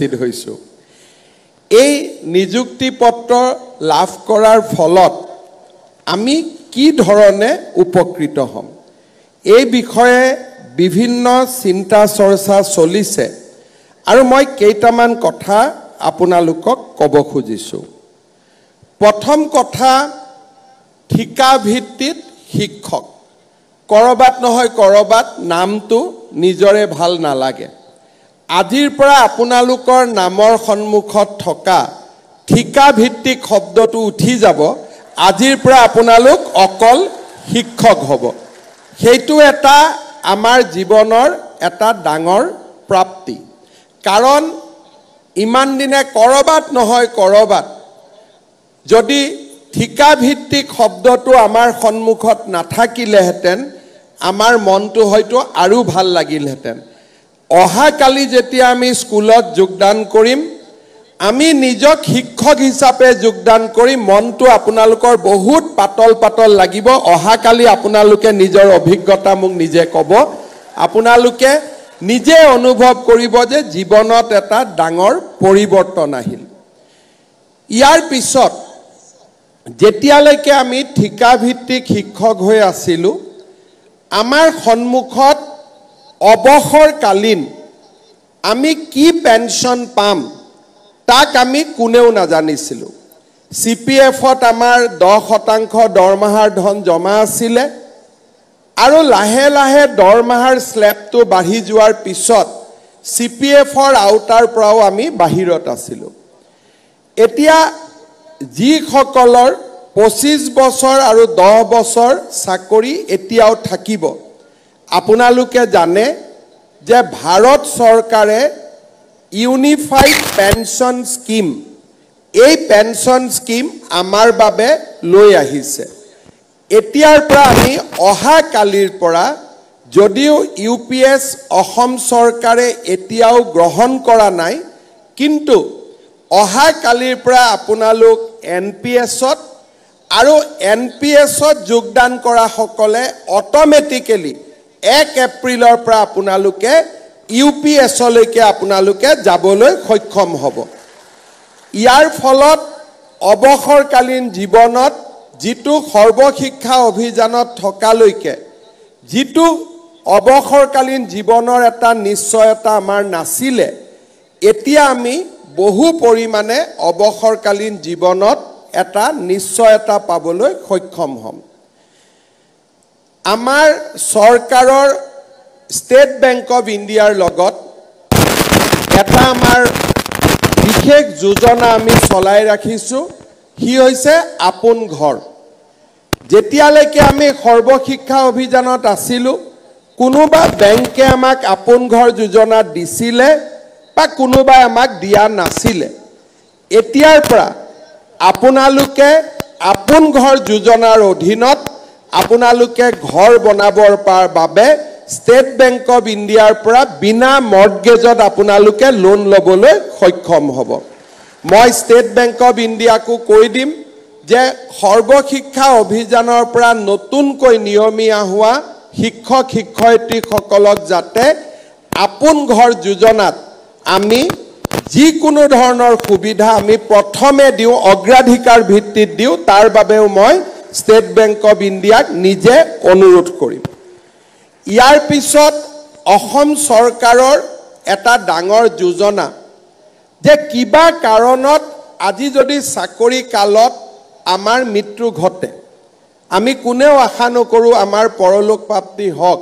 উপস্থিত হৈছোঁ এই নিযুক্তি পত্ৰ লাভ কৰাৰ ফলত আমি কি ধৰণে উপকৃত হ'ম এই বিষয়ে বিভিন্ন চিন্তা চৰ্চা চলিছে আৰু মই কেইটামান কথা আপোনালোকক ক'ব খুজিছোঁ প্ৰথম কথা ঠিকা ভিত্তিত শিক্ষক কৰবাত নহয় কৰবাত নামটো নিজৰে ভাল নালাগে আজিৰ পৰা আপোনালোকৰ নামৰ সন্মুখত থকা ঠিকা ভিত্তিক শব্দটো উঠি যাব আজিৰ পৰা আপোনালোক অকল শিক্ষক হ'ব সেইটো এটা আমাৰ জীৱনৰ এটা ডাঙৰ প্ৰাপ্তি কাৰণ ইমান দিনে কৰবাত নহয় কৰবাত যদি ঠিকা ভিত্তিক শব্দটো আমাৰ সন্মুখত নাথাকিলেহেঁতেন আমাৰ মনটো হয়তো আৰু ভাল লাগিলহেঁতেন অহা কালি যেতিয়া আমি স্কুলত যোগদান কৰিম আমি নিজক শিক্ষক হিচাপে যোগদান কৰি মনটো আপোনালোকৰ বহুত পাতল পাতল লাগিব অহা কালি আপোনালোকে নিজৰ অভিজ্ঞতা মোক নিজে ক'ব আপোনালোকে নিজে অনুভৱ কৰিব যে জীৱনত এটা ডাঙৰ পৰিৱৰ্তন আহিল ইয়াৰ পিছত যেতিয়ালৈকে আমি ঠিকা ভিত্তিক শিক্ষক হৈ আছিলোঁ আমাৰ সন্মুখত অৱসৰকালীন আমি কি পেনশন পাম তাক আমি কোনেও নাজানিছিলোঁ CPF-ত আমাৰ 10% দৰমহাৰ ধন জমা আছিলে আৰু লাহে লাহে দৰমহাৰ স্লেবটো বাঢ়ি যোৱাৰ পিছত CPF-ৰ আওতাৰ পৰাও আমি বাহিৰত আছিলোঁ এতিয়া যিসকলৰ 25 বছৰ আৰু 10 বছৰ চাকৰি এতিয়াও থাকিব আপোনালোকে জানে যে ভাৰত চৰকাৰে ইউনিফাইড পেনশন স্কিম এই পেনশন স্কিম আমাৰ বাবে লৈ আহিছে এতিয়াৰ পৰা আমি অহা কালিৰ পৰা যদিও UPS অসম চৰকাৰে এতিয়াও গ্ৰহণ কৰা নাই কিন্তু অহা কালিৰ পৰা আপোনালোক NPS-ত আৰু NPS-ত যোগদান কৰা সকলে অটোমেটিক্যালি 1 এপ্ৰিলৰ পৰা আপোনালোকে UPS-লৈকে আপোনালোকে যাবলৈ সক্ষম হ'ব ইয়াৰ ফলত অৱসৰকালীন জীৱনত যিটো সৰ্বশিক্ষা অভিযানত থকালৈকে যিটো অৱসৰকালীন জীৱনৰ এটা নিশ্চয়তা আমাৰ নাছিলে এতিয়া আমি বহু পৰিমাণে অৱসৰকালীন জীৱনত এটা নিশ্চয়তা পাবলৈ সক্ষম হ'ম আমাৰ চৰকাৰৰ ষ্টেট বেংক অফ ইণ্ডিয়াৰ লগত এটা আমাৰ বিশেষ যোজনা আমি চলাই ৰাখিছোঁ হি হৈছে আপোন ঘৰ যেতিয়ালৈকে আমি সৰ্বশিক্ষা অভিযানত আছিলোঁ কোনোবা বেংকে আমাক আপোন ঘৰ যোজনা দিছিলে বা কোনোবাই আমাক দিয়া নাছিলে এতিয়াৰ পৰা আপোনালোকে আপোন ঘৰ যোজনাৰ অধীনত আপোনালোকে ঘৰ বনাবৰ বাবে ষ্টেট বেংক অফ ইণ্ডিয়াৰ পৰা বিনা মৰ্টগেজত আপোনালোকে লোন ল'বলৈ সক্ষম হ'ব মই ষ্টেট বেংক অফ ইণ্ডিয়াকো কৈ দিম যে সৰ্বশিক্ষা অভিযানৰ পৰা নতুনকৈ নিয়মীয়া হোৱা শিক্ষক শিক্ষয়িত্ৰীসকলক যাতে আপোন ঘৰ যোজনাত আমি যিকোনো ধৰণৰ সুবিধা আমি প্ৰথমে দিওঁ অগ্ৰাধিকাৰ ভিত্তিত দিওঁ তাৰ বাবেও মই ষ্টেট বেংক অফ ইণ্ডিয়াক নিজে অনুৰোধ কৰিম ইয়াৰ পিছত অসম চৰকাৰৰ এটা ডাঙৰ যোজনা যে কিবা কাৰণত আজি যদি চাকৰি কালত আমাৰ মৃত্যু ঘটে আমি কোনেও আশা নকৰোঁ আমাৰ পৰলোক প্ৰাপ্তি হওক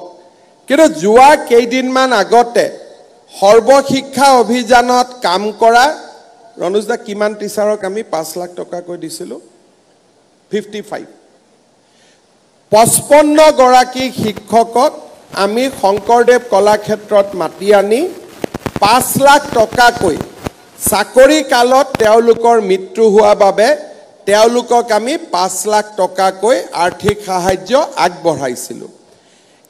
কিন্তু যোৱা কেইদিনমান আগতে সৰ্বশিক্ষা অভিযানত কাম কৰা ৰনোজ দা কিমান টিচাৰক আমি 5 লাখ টকাকৈ দিছিলোঁ 55 55 গৰাকী শিক্ষকক আমি শংকৰদেৱ কলাক্ষেত্ৰত মাতি আনি 5 লাখ টকাকৈ চাকৰি কালত তেওঁলোকৰ মৃত্যু হোৱা বাবে তেওঁলোকক আমি 5 লাখ টকাকৈ আৰ্থিক সাহায্য আগবঢ়াইছিলোঁ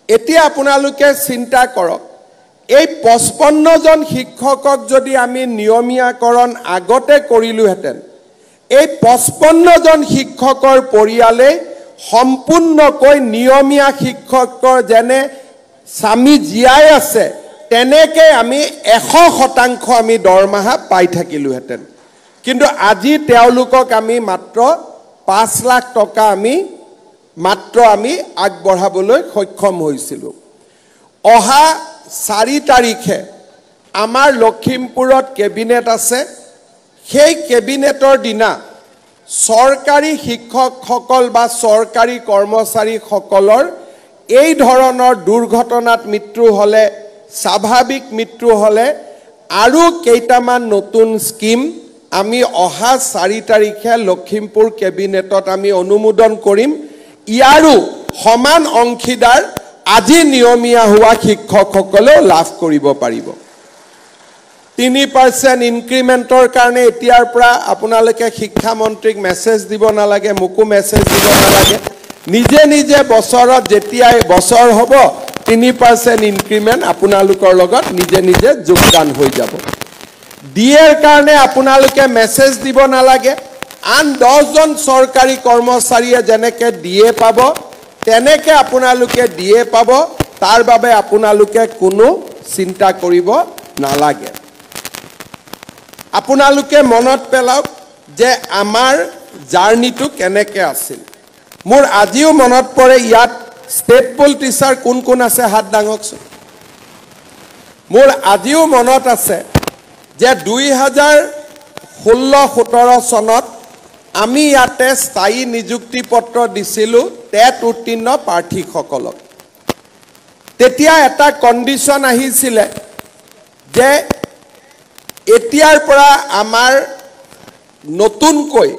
এতিয়া আপোনালোকে চিন্তা কৰক এই 55 জন শিক্ষকক যদি আমি নিয়মীয়াকৰণ আগতে কৰিলোহেঁতেন এই 55 জন শিক্ষকৰ পৰিয়ালে সম্পূৰ্ণকৈ নিয়মীয়া শিক্ষকৰ যেনে স্বামী জীয়াই আছে তেনেকে আমি 100% আমি দৰমহা পাই থাকিলোহেঁতেন কিন্তু আজি তেওঁলোকক আমি মাত্ৰ 5 লাখ টকা আমি আগবঢ়াবলৈ সক্ষম হৈছিলোঁ অহা 4 তাৰিখে আমাৰ লখিমপুৰত কেবিনেট আছে সেই কেবিনেটৰ দিনা চৰকাৰী শিক্ষকসকল বা চৰকাৰী কৰ্মচাৰীসকলৰ এই ধৰণৰ দুৰ্ঘটনাত মৃত্যু হলে স্বাভাৱিক মৃত্যু হলে আৰু কেইটামান নতুন স্কিম আমি অহা 4 তাৰিখে লখিমপুৰ কেবিনেটত আমি অনুমোদন কৰিম ইয়াৰো সমান অংশীদাৰ আজি নিয়মীয়া হোৱা শিক্ষকসকলেও লাভ কৰিব পাৰিব 3% ইনক্ৰিমেন্টৰ কাৰণে এতিয়াৰ পৰা আপোনালোকে শিক্ষা মন্ত্ৰীক মেছেজ দিব নালাগে মুকু মেছেজ দিব নালাগে নিজে নিজে বছৰত যেতিয়াই বছৰ হ'ব 3% ইনক্ৰিমেন্ট আপোনালোকৰ লগত নিজে নিজে যোগদান হৈ যাব ডিএৰ কাৰণে আপোনালোকে মেছেজ দিব নালাগে আন 10 জন চৰকাৰী কৰ্মচাৰীয়ে যেনেকে ডিএ পাব তেনেকে আপোনালোকে ডিএ পাব তাৰ বাবে আপোনালোকে কোনো চিন্তা কৰিব নালাগে আপোনালোকে মনত পেলাওক যে আমাৰ জাৰ্নিটো কেনেকে আছিল মোৰ আজিও মনত পৰে ইয়াত ষ্টেট পুল টিচাৰ কোন আছে হাত দাঙকচোন মোৰ আজিও মনত আছে যে 2016-17 চনত আমি ইয়াতে স্থায়ী নিযুক্তি পত্ৰ দিছিলোঁ টেট উত্তীৰ্ণ প্ৰাৰ্থীসকলক তেতিয়া এটা কণ্ডিশ্যন আহিছিল যে এতিয়াৰ পৰা আমাৰ নতুনকৈ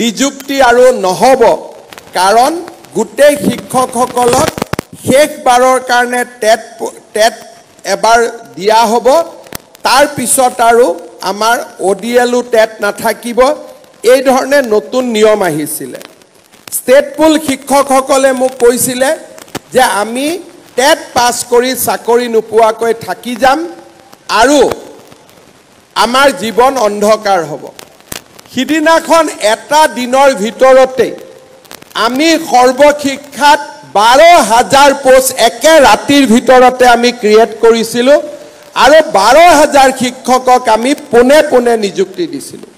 নিযুক্তি আৰু নহব কাৰণ গোটেই শিক্ষকসকলক শেষবাৰৰ কাৰণে টেট এবাৰ দিয়া হ'ব তাৰ পিছত আৰু আমাৰ ওডিএলও টেট নাথাকিব এই ধৰণে নতুন নিয়ম আহিছিল ষ্টেট পুল শিক্ষকসকলে মোক কৈছিল যে আমি টেট পাছ কৰি চাকৰি নোপোৱাকৈ থাকি যাম আৰু আমাৰ জীৱন অন্ধকাৰ হ'ব সিদিনাখন এটা দিনৰ ভিতৰতে আমি সৰ্বশিক্ষাত 12000 পোষ্ট একে ৰাতিৰ ভিতৰতে আমি ক্ৰিয়েট কৰিছিলোঁ আৰু 12000 শিক্ষকক আমি পুনে নিযুক্তি দিছিলোঁ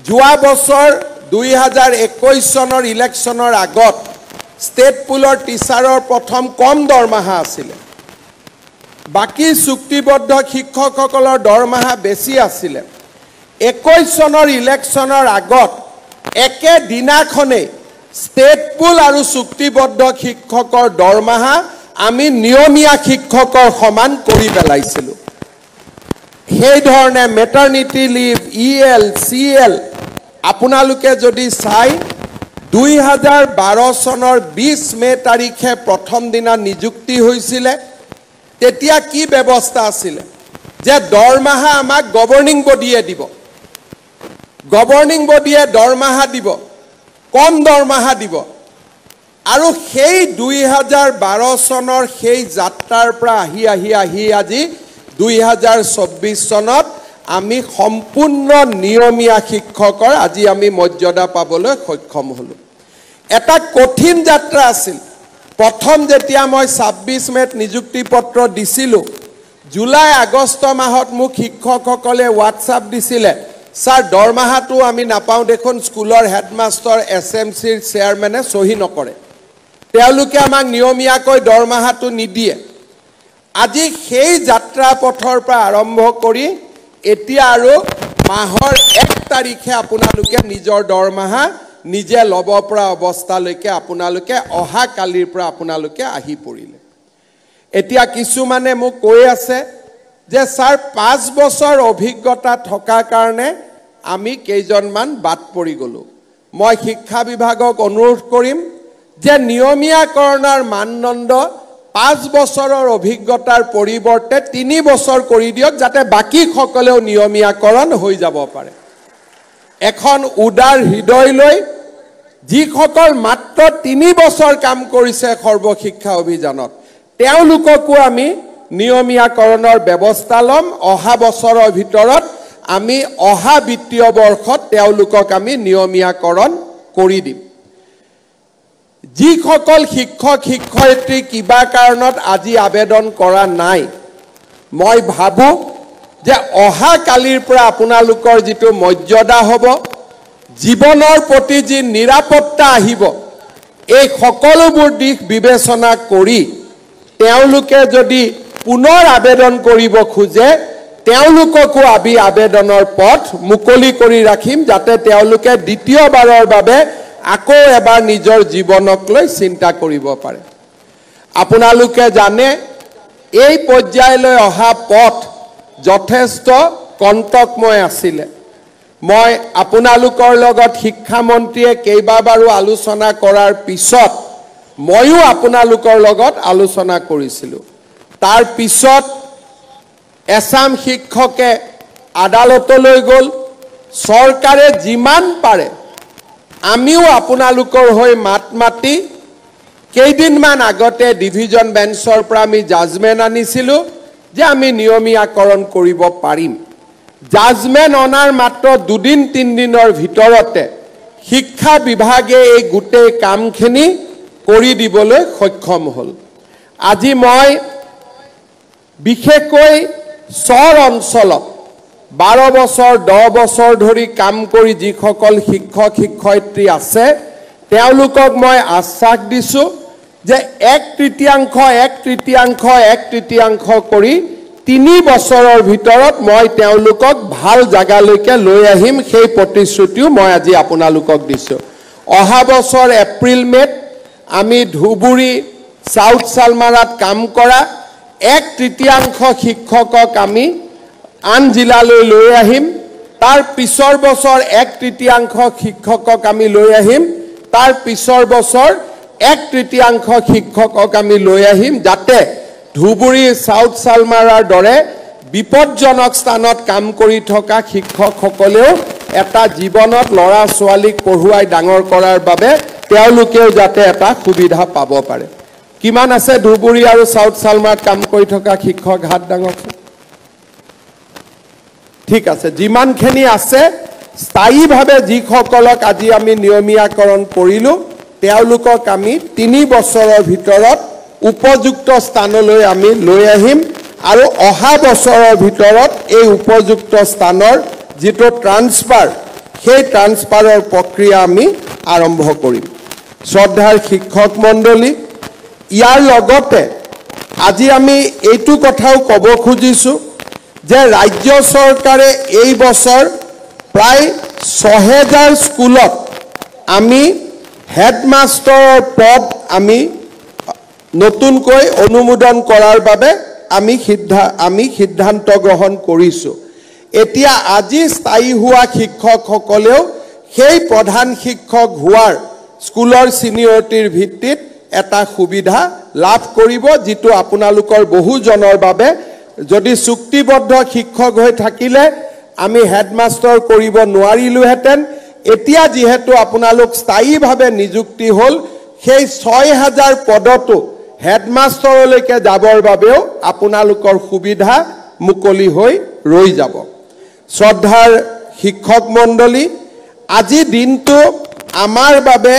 যোৱা বছৰ 2021 চনৰ ইলেকশ্যনৰ আগত ষ্টেট পুলৰ টিচাৰৰ প্ৰথম কম দৰমহা আছিল বাকি চুক্তিবদ্ধ শিক্ষকসকলৰ দৰমহা বেছি আছিল 21 চনৰ ইলেকশ্যনৰ আগত একে দিনাখনে ষ্টেট পুল আৰু চুক্তিবদ্ধ শিক্ষকৰ দৰমহা আমি নিয়মীয়া শিক্ষকৰ সমান কৰি পেলাইছিলোঁ সেই ধৰণে মেটাৰনিটি লিভ ইএল সিএল আপোনালোকে যদি চাই 2012 চনৰ 20 মে তাৰিখে প্ৰথম দিনা নিযুক্তি হৈছিল তেতিয়া কি ব্যৱস্থা আছিল যে দৰমহা আমাক গভৰ্নিং বডিয়ে দিব গভৰ্নিং বডিয়ে দৰমহা দিব কম দৰমহা দিব আৰু সেই 2012 চনৰ সেই যাত্ৰাৰ পৰা আহি আজি 2024 চনত আমি সম্পূৰ্ণ নিয়মীয়া শিক্ষকৰ আজি আমি মৰ্যাদা পাবলৈ সক্ষম হলো এটা কঠিন যাত্ৰা আছিল প্ৰথম যেতিয়া মই 26 মেত নিযুক্তি পত্ৰ দিছিলোঁ জুলাই আগষ্ট মাহত মোক শিক্ষকসকলে হোৱাটছআপ দিছিলে স্যাৰ দৰমহাটো আমি নাপাওঁ দেখোন স্কুলৰ হেডমাষ্টাৰ এছএমচিৰ চেয়াৰমেনে সহি নকৰে তেওঁলোকে আমাক নিয়মীয়াকৈ দৰমহাটো নিদিয়ে আজি সেই যাত্ৰা পথৰ পৰা আৰম্ভ কৰি এতিয়া আৰু মাহৰ 1 তাৰিখে আপোনালোকে নিজৰ দৰমহা নিজে লব পৰা অৱস্থালৈকে আপোনালোকে অহা কালিৰ পৰা আপোনালোকে আহি পৰিলে এতিয়া কিছুমানে মোক কৈ আছে যে স্যাৰ 5 বছৰ অভিজ্ঞতা থকা কাৰণে আমি কেইজনমান বাদ পৰি গলো মই শিক্ষা বিভাগক অনুৰোধ কৰিম যে নিয়মীয়াকৰণৰ মানদণ্ড 5 বছৰৰ অভিজ্ঞতাৰ পৰিৱৰ্তে 3 বছৰ কৰি দিয়ক যাতে বাকি সকলেও নিয়মীয়াকৰণ হৈ যাব পাৰে এখন উদাৰ হৃদয় লৈ যিসকল মাত্ৰ 3 বছৰ কাম কৰিছে সৰ্বশিক্ষা অভিযানত তেওঁলোককো আমি নিয়মীয়াকৰণৰ ব্যৱস্থা লম অহা বছৰৰ ভিতৰত আমি অহা বিত্তীয় বৰ্ষত তেওঁলোকক আমি নিয়মীয়াকৰণ কৰি দিম যিসকল শিক্ষক শিক্ষয়িত্ৰী কিবা কাৰণত আজি আবেদন কৰা নাই মই ভাবো যে অহা কালিৰ পৰা আপোনালোকৰ যেটো মৰ্যাদা হ'ব জীৱনৰ প্ৰতি যি নিৰাপত্তা আহিব এই সকলোবোৰ দিশ বিবেচনা কৰি তেওঁলোকে যদি পুনৰ আবেদন কৰিব খোজে তেওঁলোককো আমি আবেদনৰ পথ মুকলি কৰি ৰাখিম যাতে তেওঁলোকে দ্বিতীয়বাৰৰ বাবে আকৌ এবাৰ নিজৰ জীৱনক লৈ চিন্তা কৰিব পাৰে আপোনালোকে জানে এই পৰ্যায়লৈ অহা পথ যথেষ্ট কণ্টকময় আছিল মই আপোনালোকৰ লগত শিক্ষা মন্ত্ৰীয়ে কেইবাবাৰো আলোচনা কৰাৰ পিছত ময়ো আপোনালোকৰ লগত আলোচনা কৰিছিলোঁ তাৰ পিছত এছাম শিক্ষকে আদালতলৈ গ'ল চৰকাৰে যিমান পাৰে আমিও আপোনালোকৰ হৈ মাত মাতি কেইদিনমান আগতে ডিভিজন বেঞ্চৰ পৰা আমি জাজমেন্ট আনিছিলোঁ যে আমি নিয়মীয়াকৰণ কৰিব পাৰিম জাজমেন্ট অনাৰ মাত্ৰ দুদিন তিনদিনৰ ভিতৰতে শিক্ষা বিভাগে এই গোটেই কামখিনি কৰি দিবলৈ সক্ষম হ'ল আজি মই বিশেষকৈ চৰ অঞ্চলত 12 বছৰ 10 বছৰ ধৰি কাম কৰি যিসকল শিক্ষক শিক্ষয়িত্ৰী আছে তেওঁলোকক মই আশ্বাস দিছোঁ যে 1/3 কৰি 3 বছৰৰ ভিতৰত মই তেওঁলোকক ভাল জাগালৈকে লৈ আহিম সেই প্ৰতিশ্ৰুতিও মই আজি আপোনালোকক দিছোঁ অহা বছৰ এপ্ৰিল মেত আমি ধুবুৰী সাউথ সালমাৰাত কাম কৰা 1/3 শিক্ষকক আমি আন জিলালৈ লৈ আহিম তাৰ পিছৰ বছৰ 1/3 শিক্ষকক আমি লৈ আহিম তাৰ পিছৰ বছৰ 1/3 শিক্ষকক আমি লৈ আহিম যাতে ধুবুৰী সাউথ সালমাৰাৰ দৰে বিপদজনক স্থানত কাম কৰি থকা শিক্ষকসকলেও এটা জীৱনত লৰা ছোৱালীক পঢ়ুৱাই ডাঙৰ কৰাৰ বাবে তেওঁলোকেও যাতে এটা সুবিধা পাব পাৰে কিমান আছে ধুবুৰী আৰু সাউথ সালমাৰাত কাম কৰি থকা শিক্ষক হাত ডাঙৰ ঠিক আছে যিমানখিনি আছে স্থায়ীভাৱে যিসকলক আজি আমি নিয়মীয়াকৰণ কৰিলোঁ তেওঁলোকক আমি 3 বছৰৰ ভিতৰত উপযুক্ত স্থানলৈ আমি লৈ আহিম আৰু অহা বছৰৰ ভিতৰত এই উপযুক্ত স্থানৰ যেটো ট্ৰান্সফাৰ সেই ট্ৰান্সফাৰৰ প্ৰক্ৰিয়া আমি আৰম্ভ কৰিম শ্ৰদ্ধাৰ শিক্ষক মণ্ডলী ইয়াৰ লগতে আজি আমি এইটো কথাও ক'ব খুজিছোঁ যে ৰাজ্য চৰকাৰে এই বছৰ প্ৰায় 6000 স্কুলত আমি হেডমাষ্টাৰৰ পদ আমি নতুনকৈ অনুমোদন কৰাৰ বাবে আমি সিদ্ধান্ত গ্ৰহণ কৰিছোঁ এতিয়া আজি স্থায়ী হোৱা শিক্ষকসকলেও সেই প্ৰধান শিক্ষক হোৱাৰ স্কুলৰ সিনিয়ৰিটিৰ ভিত্তিত এটা সুবিধা লাভ কৰিব যেটো আপোনালোকৰ বহুজনৰ বাবে যদি চুক্তিবদ্ধ শিক্ষক হৈ থাকিলে আমি হেডমাষ্টাৰ কৰিব নোৱাৰিলোহেঁতেন এতিয়া যেহেতু আপোনালোক স্থায়ীভাৱে নিযুক্তি হ'ল সেই 6000 পদটো হেডমাষ্টাৰলৈকে যাবৰ বাবেও আপোনালোকৰ সুবিধা মুকলি হৈ ৰৈ যাব শ্ৰদ্ধাৰ শিক্ষক মণ্ডলী আজি দিনটো আমাৰ বাবে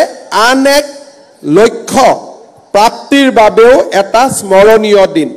আন এক লক্ষ্য প্ৰাপ্তিৰ বাবেও এটা স্মৰণীয় দিন